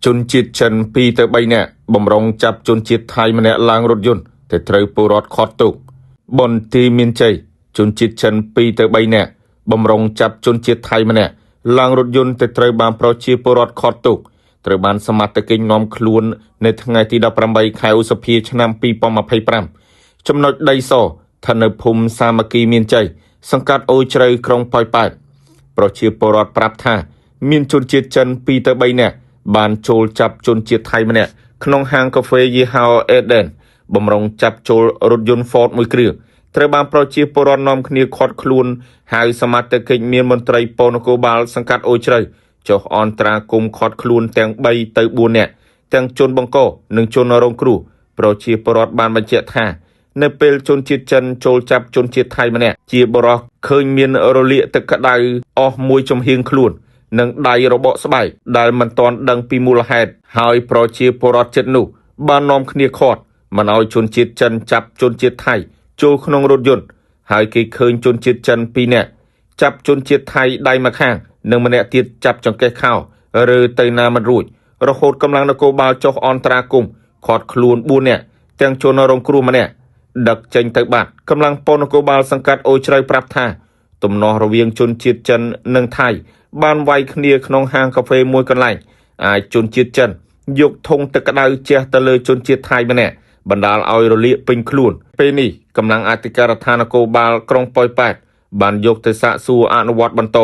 ជនជាតិចិន2ទៅ3នាក់បំរុងចាប់ជនជាតិថៃម្នាក់ឡើងរថយន្តតែត្រូវពលរដ្ឋខត់ទុកបនទីមានជ័យជនជាតិចិន2ទៅ3នាក់បំរុងចាប់ជនជាតិថៃម្នាក់ឡើងរថយន្តតែត្រូវបានប្រជាពលរដ្ឋខត់ទុកត្រូវបានសមត្ថកិច្ចនាំខ្លួននៅថ្ងៃទី18ខែឧសភាឆ្នាំ2025ចំណុចដីសឋាននៅភូមិសាមគ្គីមានជ័យសង្កាត់អូជ្រៅក្រុងប៉ោយប៉ែតប្រជាពលរដ្ឋប្រាប់ថាមានជនជាតិចិន2ទៅ3នាក់បានចូលចាប់ជនជាតិថៃម្នាក់ក្នុងហាងកាហ្វេយីហោអេដេនបំរុងចាប់ចូលរថយន្ត Ford មួយគ្រឿងត្រូវបានប្រជាពលរដ្ឋនាំគ្នាឃាត់ខ្លួនហើយសមត្ថកិច្ចមានមន្ត្រីប៉ុនគរបាលសង្កាត់អូជ្រៅចុះអន្តរាគមន៍ឃាត់ខ្លួនទាំង3ទៅ4នាក់ទាំងជនបង្កនិងជនរងគ្រោះប្រជាពលរដ្ឋបានបញ្ជាក់ថានៅពេលជនជាតិចិនចូលចាប់ជនជាតិថៃម្នាក់ជាបរិសុទ្ធឃើញមានរលាកទឹកក្តៅអស់មួយចំហៀងខ្លួននិងដៃរបកស្បែកដែលមិនទាន់ដឹងពីមូលហេតុហើយប្រជាពលរដ្ឋចិត្តនោះបាននាំគ្នាឃាត់មិនឲ្យជនជាតិចិនចាប់ជនជាតិថៃចូលក្នុងរថយន្តហើយគេឃើញជនជាតិចិន2នាក់ចាប់ជនជាតិថៃដៃម្ខាងនិងម្នាក់ទៀតចាប់ចង្កេះខោឬទៅណាមិនរួចរហូតកម្លាំងនគរបាលចុះអន្តរាគមន៍ឃាត់ខ្លួន4នាក់ទាំងជនរងគ្រោះម្នាក់ដឹកចេញទៅបាត់កម្លាំងប៉ុនគរបាលសង្កាត់អូជ្រៅប្រាប់ថាទំនាស់រវាងជនជាតិចិននិងថៃបានវាយគ្នាក្នុងហាងកាហ្វេមួយកន្លែងអាចជនជាតិចិនយកធុងទឹកក្តៅជះទៅលើជនជាតិថៃម្នាក់បណ្ដាលឲ្យរលាកពេញខ្លួនពេលនេះកម្លាំងអធិការដ្ឋាននគរបាលក្រុងប៉ោយប៉ែតបានយកទៅសាកសួរអនុវត្តបន្ត